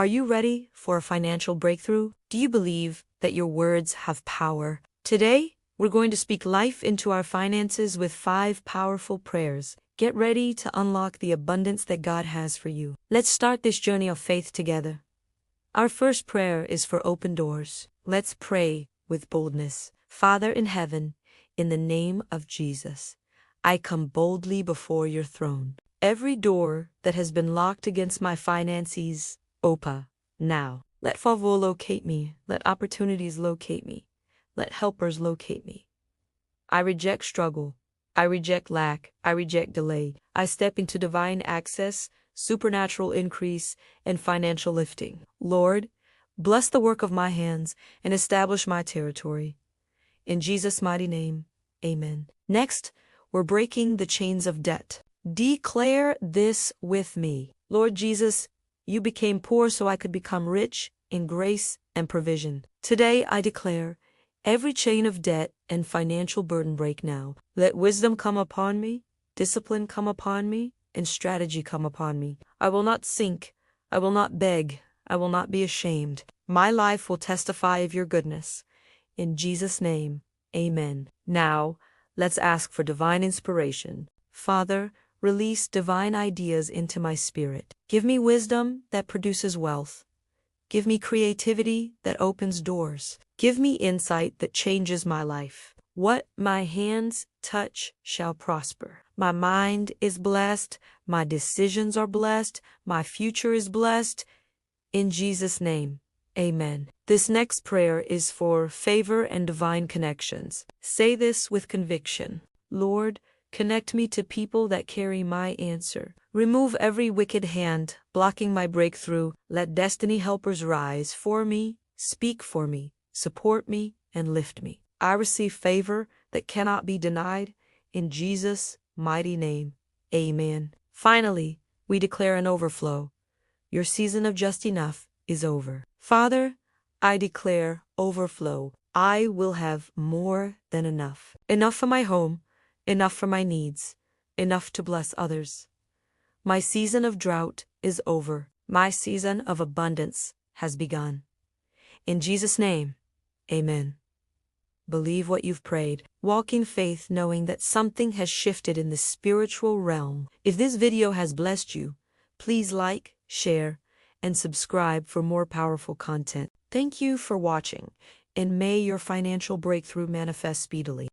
Are you ready for a financial breakthrough? Do you believe that your words have power? Today, we're going to speak life into our finances with 5 powerful prayers. Get ready to unlock the abundance that God has for you. Let's start this journey of faith together. Our first prayer is for open doors. Let's pray with boldness. Father in heaven, in the name of Jesus, I come boldly before your throne. Every door that has been locked against my finances, open now. Let favor locate me. Let opportunities locate me. Let helpers locate me. I reject struggle. I reject lack. I reject delay. I step into divine access, supernatural increase, and financial lifting. Lord, bless the work of my hands and establish my territory. In Jesus' mighty name, amen. Next, we're breaking the chains of debt. Declare this with me. Lord Jesus, you became poor so I could become rich in grace and provision. Today I declare, every chain of debt and financial burden break now. Let wisdom come upon me, discipline come upon me, and strategy come upon me. I will not sink. I will not beg. I will not be ashamed. My life will testify of your goodness. In Jesus' name, amen. Now, let's ask for divine inspiration. Father, release divine ideas into my spirit. Give me wisdom that produces wealth. Give me creativity that opens doors. Give me insight that changes my life. What my hands touch shall prosper. My mind is blessed. My decisions are blessed. My future is blessed. In Jesus' name, amen. This next prayer is for favor and divine connections. Say this with conviction. Lord, connect me to people that carry my answer. Remove every wicked hand blocking my breakthrough. Let destiny helpers rise for me, speak for me, support me, and lift me. I receive favor that cannot be denied. In Jesus' mighty name, amen. Finally, we declare an overflow. Your season of just enough is over. Father, I declare overflow. I will have more than enough. Enough for my home, enough for my needs, enough to bless others. My season of drought is over. My season of abundance has begun. In Jesus' name, amen. Believe what you've prayed. Walk in faith knowing that something has shifted in the spiritual realm. If this video has blessed you, please like, share, and subscribe for more powerful content. Thank you for watching, and may your financial breakthrough manifest speedily.